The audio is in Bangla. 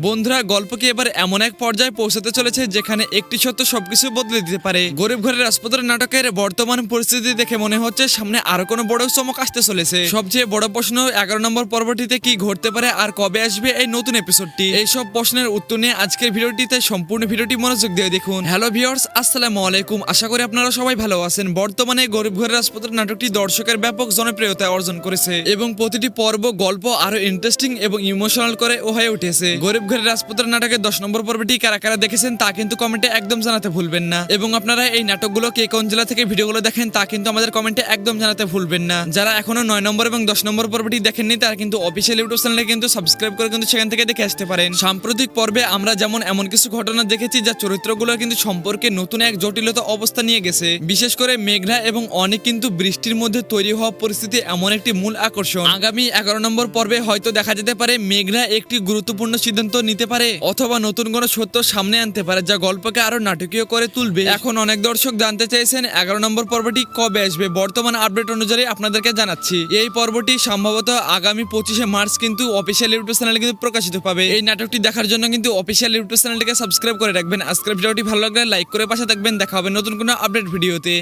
বন্ধুরা, গল্প কি এবার এমন এক পর্যায়ে পৌঁছাতে চলেছে যেখানে একটি সত্য সবকিছু বদলে দিতে পারে। গরিব ঘরের রাজপুত্র নাটকের বর্তমান পরিস্থিতি দেখে মনে হচ্ছে সামনে আরো কোনো বড় চমক আসতে চলেছে। সবচেয়ে বড় প্রশ্ন, 11 নম্বর পর্বটিতে কি ঘটতে পারে আর কবে আসবে এই নতুন এপিসোডটি? এই সব প্রশ্নের উত্তর নিয়ে আজকের ভিডিওটিতে সম্পূর্ণ ভিডিওটি মনোযোগ দিয়ে দেখুন। হ্যালো ভিউয়ার্স, আসসালামু আলাইকুম। আশা করি আপনারা সবাই ভালো আছেন। বর্তমানে গরিব ঘরের রাজপুত্র নাটকটি দর্শকের ব্যাপক জনপ্রিয়তা অর্জন করেছে এবং প্রতিটি পর্ব গল্প আরো ইন্টারেস্টিং এবং ইমোশনাল করে হয়ে উঠেছে। গরিব ঘরের রাজপুত্র নাটকের 10 নম্বর পর্বটি কারা কারা দেখেছেন তা কিন্তু কমেন্টে একদম জানাতে ভুলবেন না, এবং আপনারা এই নাটকগুলো কে কোন জেলা থেকে ভিডিওগুলো দেখেন তা কিন্তু আমাদের কমেন্টে একদম জানাতে ভুলবেন না। যারা এখনো 9 নম্বর এবং 10 নম্বর পর্বটি দেখেননি তারা কিন্তু অফিসিয়াল ইউটিউব চ্যানেলে কিন্তু সাবস্ক্রাইব করে কিন্তু সেখান থেকে দেখে আসতে পারেন। সাম্প্রতিক পর্বে আমরা যেমন এমন কিছু ঘটনা দেখেছি যা চরিত্রগুলো কিন্তু সম্পর্কে নতুন এক জটিলতা অবস্থা নিয়ে গেছে। বিশেষ করে মেঘনা এবং অনেক কিন্তু বৃষ্টির মধ্যে তৈরি হওয়া পরিস্থিতি এমন একটি মূল আকর্ষণ। আগামী 11 নম্বর পর্বে হয়তো দেখা যেতে পারে মেঘনা একটি গুরুত্বপূর্ণ সিদ্ধান্ত নিতে পারে অথবা নতুন কোনো সত্য সামনে আনতে পারে যা গল্পকে আরো নাটকীয় করে তুলবে। এখন অনেক দর্শক জানতে চাইছেন 11 নম্বর পর্বটি কবে আসবে। বর্তমান আপডেট অনুযায়ী আপনাদেরকে জানাচ্ছি এই পর্বটি সম্ভবত আগামী 25শে মার্চ কিন্তু অফিসিয়াল ইউটিউব চ্যানেলে কিন্তু প্রকাশিত পাবে। এই নাটকটি দেখার জন্য কিন্তু অফিসিয়াল ইউটিউব চ্যানেলটিকে সাবস্ক্রাইব করে রাখবেন। আজকের ভিডিওটি ভালো লাগলে লাইক করে পাশে থাকবেন। দেখা হবে নতুন কোনো আপডেট ভিডিওতে।